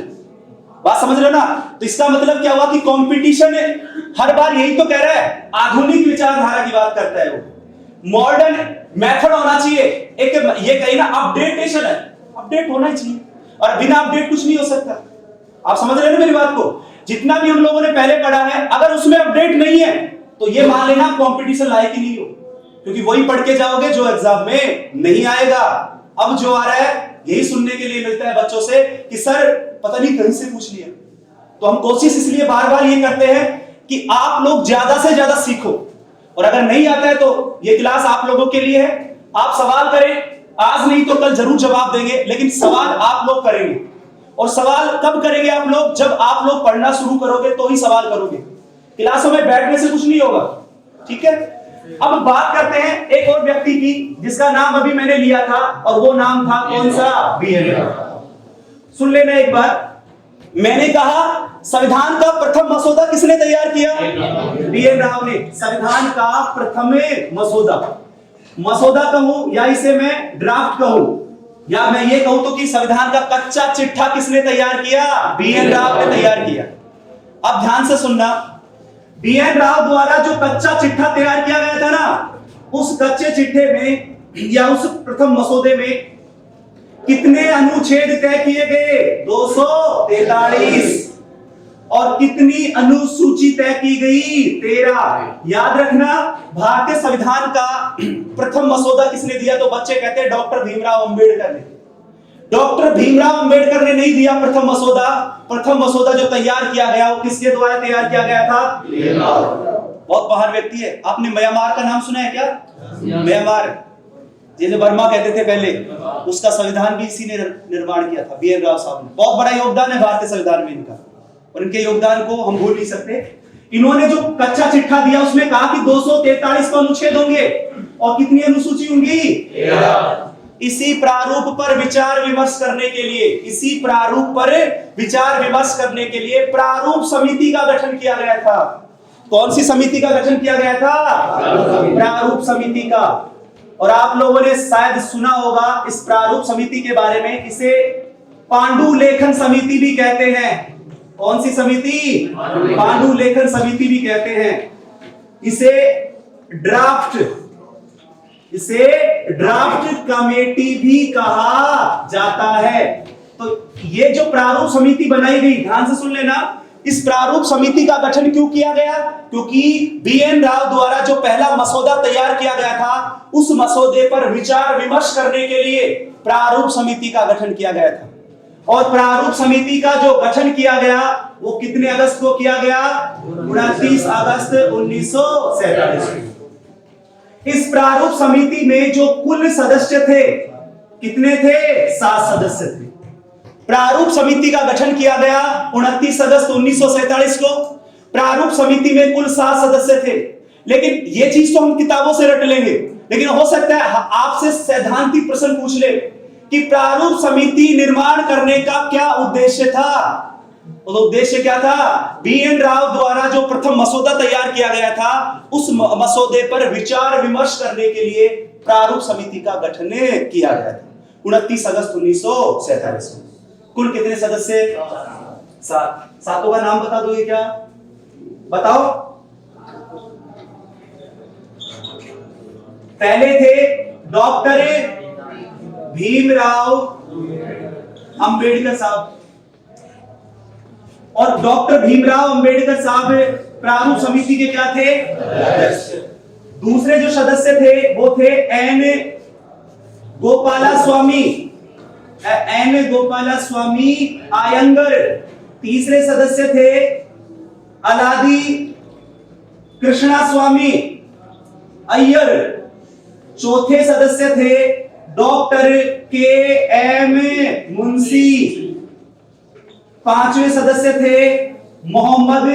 A: बात समझ रहे हो ना? तो इसका मतलब क्या हुआ कि कंपटीशन है, हर बार यही तो कह रहा है, आधुनिक विचारधारा की बात करता है वो। मॉडर्न मेथड होना चाहिए, एक ये कहीं ना अपडेटेशन है, अपडेट होना ही चाहिए, और बिना अपडेट कुछ नहीं हो सकता। आप समझ रहे हो मेरी बात को? जितना भी हम लोगों ने पहले पढ़ा है, अगर उसमें अपडेट नहीं है तो ये मान लेना कंपटीशन लायक ही नहीं हो, क्योंकि वही पढ़ के जाओगे जो एग्जाम में नहीं आएगा। अब जो आ रहा है यही सुनने के लिए मिलता है बच्चों से कि सर पता नहीं कहीं से पूछ लिया। तो हम कोशिश इसलिए बार बार ये करते हैं कि आप लोग ज्यादा से ज्यादा सीखो, और अगर नहीं आता है तो ये क्लास आप लोगों के लिए है। आप सवाल करें, आज नहीं तो कल जरूर जवाब देंगे, लेकिन सवाल आप लोग करेंगे। और सवाल कब करेंगे आप लोग? जब आप लोग पढ़ना शुरू करोगे तो ही सवाल करोगे, क्लासों में बैठने से कुछ नहीं होगा। ठीक है, अब बात करते हैं एक और व्यक्ति की जिसका नाम अभी मैंने लिया था, और वो नाम था कौन सा? बी.एन. राव। सुन लेना एक बार, मैंने कहा संविधान का प्रथम मसौदा किसने तैयार किया? बी.एन. राव ने। संविधान का प्रथम मसौदा कहूं या इसे मैं ड्राफ्ट कहूं, या मैं ये कहूं तो कि संविधान का कच्चा चिट्ठा किसने तैयार किया? बी.एन. राव ने तैयार किया। अब ध्यान से सुनना, बी.एन. राव द्वारा जो कच्चा चिट्ठा तैयार किया गया था ना, उस कच्चे चिट्ठे में या उस प्रथम मसौदे में कितने अनुच्छेद तय किए गए? 243। और कितनी अनुसूची तय की गई? 13। याद रखना, भारतीय संविधान का प्रथम मसौदा किसने दिया? तो बच्चे कहते हैं डॉक्टर भीमराव अंबेडकर ने। डॉक्टर भीमराव अंबेडकर ने नहीं दिया प्रथम मसौदा। प्रथम मसौदा जो तैयार किया गया वो किसके द्वारा तैयार किया गया था? बहुत महान व्यक्ति है। आपने म्यांमार का नाम सुना है क्या? म्यांमार जिसे बर्मा कहते थे पहले, उसका संविधान भी इसी ने निर्माण किया था, बी.एन. राव साहब ने। बहुत बड़ा योगदान है भारतीय संविधान में इनका, और इनके योगदान को हम भूल नहीं सकते। इन्होंने जो कच्चा चिट्ठा दिया उसमें कहा कि 243 को अनुच्छेद होंगे और कितनी अनुसूची होंगी? 13। इसी प्रारूप पर विचार विमर्श करने के लिए, इसी प्रारूप पर विचार विमर्श करने के लिए प्रारूप समिति का गठन किया गया था। कौन सी समिति का गठन किया गया था? प्रारूप समिति का। और आप लोगों ने शायद सुना होगा इस प्रारूप समिति के बारे में, इसे पांडुलेखन समिति भी कहते हैं। कौन सी समिति? पांडुलेखन समिति भी कहते हैं। इसे ड्राफ्ट कमेटी भी कहा जाता है। तो ये जो प्रारूप समिति बनाई गई, ध्यान से सुन लेना, इस प्रारूप समिति का गठन क्यों किया गया? क्योंकि बीएन राव द्वारा जो पहला मसौदा तैयार किया गया था, उस मसौदे पर विचार विमर्श करने के लिए प्रारूप समिति का गठन किया गया था। और प्रारूप समिति का जो गठन किया गया वो कितने अगस्त को किया गया? 29 अगस्त 1947 को। इस प्रारूप समिति में जो कुल सदस्य थे, कितने थे? 7 सदस्य थे। प्रारूप समिति का गठन किया गया 29 अगस्त 1947 को। प्रारूप समिति में कुल 7 सदस्य थे। लेकिन ये चीज तो हम किताबों से रट लेंगे, लेकिन हो सकता है आपसे सैद्धांतिक प्रश्न पूछ ले कि प्रारूप समिति निर्माण करने का क्या उद्देश्य था? तो उद्देश्य क्या था? बीएन राव द्वारा जो प्रथम मसौदा तैयार किया गया था, उस मसौदे पर विचार विमर्श करने के लिए प्रारूप समिति का गठन किया गया था 29 अगस्त 1947 को। कुल कितने सदस्य? 7। सातों का नाम बता दोगे क्या? बताओ। पहले थे डॉक्टर भीमराव अंबेडकर साहब, और डॉक्टर भीमराव अंबेडकर साहब प्रारूप समिति के क्या थे? दूसरे जो सदस्य थे वो थे एन गोपालास्वामी आयंगर। तीसरे सदस्य थे अलादी कृष्णास्वामी अय्यर। चौथे सदस्य थे डॉक्टर के एम मुंशी। पांचवें सदस्य थे मोहम्मद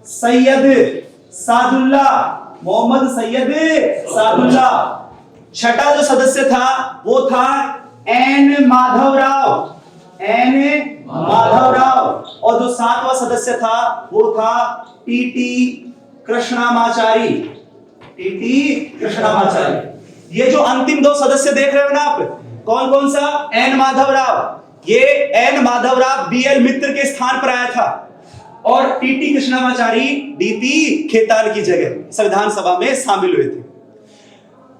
A: सैयद सादुल्ला। छठा जो सदस्य था वो था एन माधवराव। और जो 7वां सदस्य था वो था टीटी कृष्णामाचारी। ये जो अंतिम 2 सदस्य देख रहे हो ना आप, कौन कौन सा? एन माधवराव। ये एन माधवराव बीएल मित्र के स्थान पर आया था, और टीटी कृष्णामाचारी डीपी खेतान की जगह संविधान सभा में शामिल हुए थे।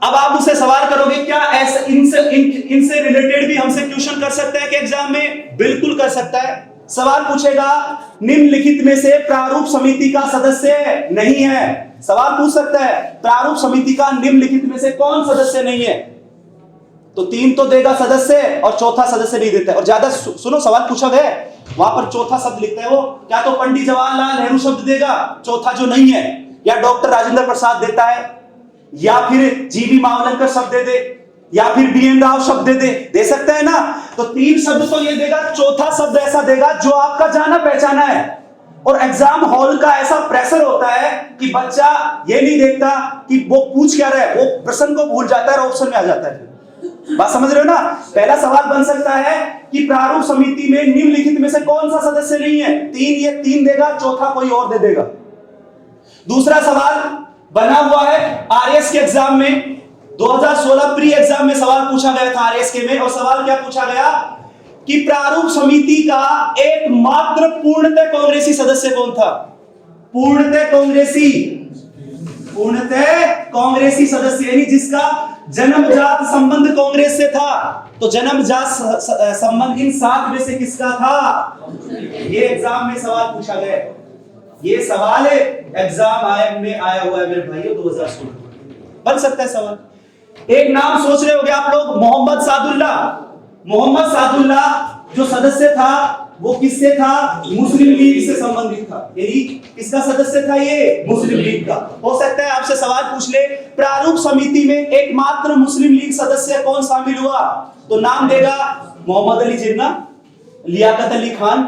A: अब आप मुझसे सवाल करोगे क्या ऐसे इनसे रिलेटेड भी हमसे क्वेश्चन कर सकता है कि एग्जाम में? बिल्कुल कर सकता है। सवाल पूछेगा निम्नलिखित में से प्रारूप समिति का सदस्य नहीं है। सवाल पूछ सकता है प्रारूप समिति का निम्नलिखित में से कौन सदस्य नहीं है? तो 3 तो देगा सदस्य और चौथा सदस्य नहीं देता है। और ज्यादा सुनो, सवाल पूछा गया वहां पर चौथा शब्द लिखता है वो, क्या तो पंडित जवाहरलाल नेहरू शब्द देगा चौथा जो नहीं है, या डॉक्टर राजेंद्र प्रसाद देता है, या फिर जीवी मावलंकर शब्द दे, या फिर बीएन राव शब्द दे सकते हैं ना। तो 3 शब्द तो ये देगा, चौथा शब्द ऐसा देगा जो आपका जाना पहचाना है। और एग्जाम हॉल का ऐसा प्रेशर होता है कि बच्चा ये नहीं देखता कि वो पूछ क्या रहा है, वो प्रश्न को भूल जाता है और ऑप्शन में आ जाता है। बात समझ रहे हो ना? पहला सवाल बन सकता है कि प्रारूप समिति में निम्नलिखित में से कौन सा सदस्य नहीं है? 3, ये 3 देगा, चौथा कोई और दे देगा। दूसरा सवाल बना हुआ है आरएस के एग्जाम में, 2016 प्री एग्जाम में सवाल पूछा गया था आरएस के में। और सवाल क्या पूछा गया कि प्रारूप समिति का एकमात्र पूर्णतः कांग्रेसी सदस्य कौन था? पूर्णतः कांग्रेसी सदस्य, यानी जिसका जन्मजात संबंध कांग्रेस से था। तो जन्मजात संबंध इन 7 में से किसका था? ये एग्जाम में सवाल पूछा गया। ये सवाल एग्जाम में आया हुआ है मेरे भाइयों 2016। बन सकता है सवाल। एक नाम सोच रहे होंगे आप लोग, मोहम्मद सादुल्ला जो सदस्य था वो किससे था? मुस्लिम लीग से संबंधित था। यही किसका सदस्य था? ये मुस्लिम लीग का। हो सकता है आपसे सवाल पूछ ले प्रारूप समिति में एकमात्र मुस्लिम लीग सदस्य कौन शामिल हुआ? तो नाम देगा मोहम्मद अली जिन्ना, लियाकत अली खान,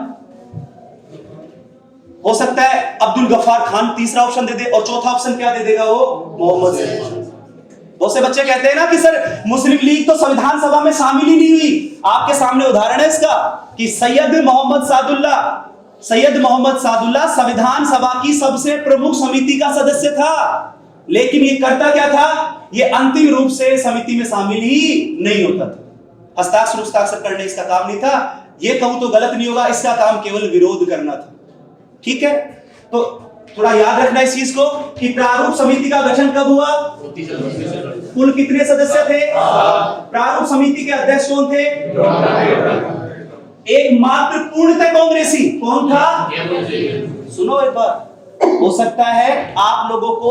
A: हो सकता है अब्दुल गफ्फार खान तीसरा ऑप्शन दे दे, और चौथा ऑप्शन क्या दे देगा वो? मोहम्मद सैयद। बहुत से बच्चे कहते हैं ना कि सर मुस्लिम लीग तो संविधान सभा में शामिल ही नहीं हुई। आपके सामने उदाहरण है इसका कि सैयद मोहम्मद सादुल्ला सैयद मोहम्मद सादुल्ला संविधान सभा की सबसे प्रमुख समिति का सदस्य था, लेकिन ये करता क्या था, ये अंतिम रूप से समिति में शामिल ही नहीं होता था। हस्ताक्षर करने इसका काम नहीं था। ये कहूं तो गलत नहीं होगा, इसका काम केवल विरोध करना था। ठीक है, तो थोड़ा याद रखना इस चीज को कि प्रारूप समिति का गठन कब हुआ, कुल कितने सदस्य थे, प्रारूप समिति के अध्यक्ष कौन थे, एकमात्र पूर्णतः कांग्रेसी कौन था, सुनो एक बार, हो सकता है आप लोगों को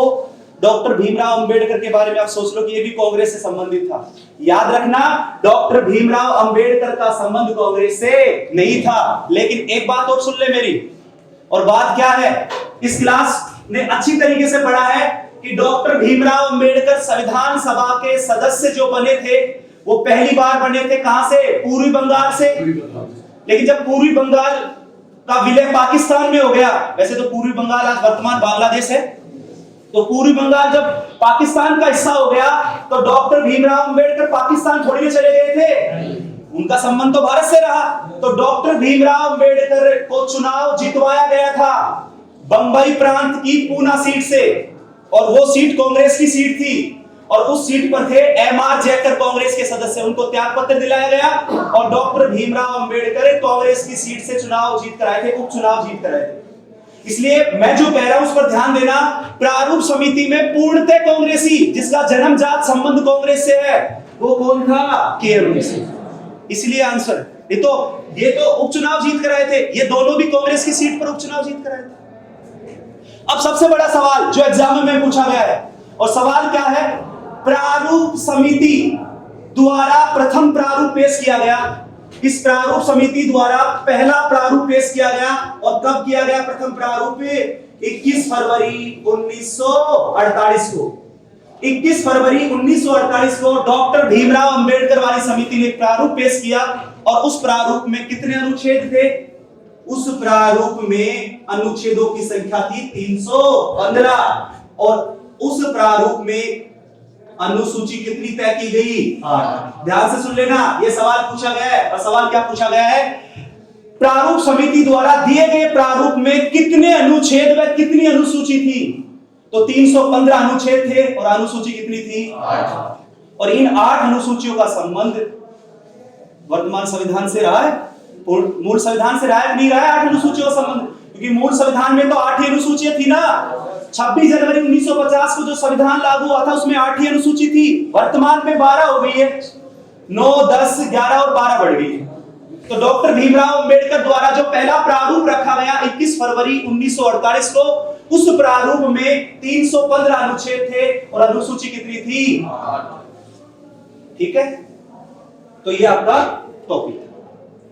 A: डॉक्टर भीमराव अंबेडकर के बारे में आप सोच लो कि ये भी कांग्रेस से संबंधित था। याद रखना, डॉक्टर भीमराव अंबेडकर का संबंध कांग्रेस से नहीं था। लेकिन एक बात और सुन ले मेरी, और बात क्या है, इस क्लास ने अच्छी तरीके से पढ़ा है कि डॉक्टर भीमराव अंबेडकर संविधान सभा के सदस्य जो बने थे वो पहली बार बने थे कहां से, पूर्वी बंगाल से। लेकिन जब पूर्वी बंगाल का विलय पाकिस्तान में हो गया, वैसे तो पूर्वी बंगाल आज वर्तमान बांग्लादेश है, तो पूर्वी बंगाल जब पाकिस्तान का हिस्सा हो गया तो डॉक्टर भीमराव अंबेडकर पाकिस्तान थोड़ी में चले गए थे, उनका संबंध तो भारत से रहा। तो डॉक्टर भीमराव अंबेडकर को चुनाव जितवाया गया था बंबई प्रांत की पूना सीट से, और वो सीट कांग्रेस की सीट थी, और उस सीट पर थे एम.आर. जयकर कांग्रेस के सदस्य, उनको त्याग पत्र दिलाया गया और डॉक्टर भीमराव अंबेडकर कांग्रेस की सीट से चुनाव जीत कर आए थे, उपचुनाव जीत कर आए थे। इसलिए मैं जो कह रहा हूं उस पर ध्यान देना, प्रारूप समिति में पूर्णतः कांग्रेसी जिसका जन्मजात संबंध कांग्रेस से है वो कौन था, के.एम. मुंशी। इसलिए आंसर ये तो उपचुनाव जीत कर आए थे, ये दोनों भी कांग्रेस की सीट पर उपचुनाव जीत कर आए थे। अब सबसे बड़ा सवाल जो एग्जाम में पूछा गया है, और सवाल क्या है, प्रारूप समिति द्वारा प्रथम प्रारूप पेश किया गया, इस प्रारूप समिति द्वारा पहला प्रारूप पेश किया गया, और कब किया गया प्रथम प्रारूप, 21 फरवरी 1948 को। 21 फरवरी 1948 को डॉक्टर भीमराव अंबेडकर वाली समिति ने प्रारूप पेश किया, और उस प्रारूप में कितने अनुच्छेद थे, उस प्रारूप में अनुच्छेदों की संख्या थी 315, और उस प्रारूप में अनुसूची कितनी तय की गई, 8। ध्यान से सुन लेना, यह सवाल पूछा गया है, और सवाल क्या पूछा गया है, प्रारूप समिति द्वारा दिए गए प्रारूप में कितने अनुच्छेद व कितनी अनुसूची थी, तो 315 अनुच्छेद थे और अनुसूची कितनी थी, 8। और इन 8 अनुसूचियों का संबंध वर्तमान संविधान से रहा है, मूल संविधान से रहा है, नहीं रहा है 8 अनुसूचियों का संबंध, क्योंकि मूल संविधान में तो 8 ही अनुसूचियां थी ना। 26 जनवरी 1950 को जो संविधान लागू हुआ था उसमें 8 ही अनुसूची थी, वर्तमान में 12 हो गई है, 9, 10, 11 और 12 बढ़ गई है। तो डॉक्टर भीमराव अंबेडकर द्वारा जो पहला प्रारूप रखा गया 21 फरवरी 1948 को, उस प्रारूप में 315 अनुच्छेद थे और अनुसूची कितनी थी, 8। ठीक है, तो ये आपका टॉपिक।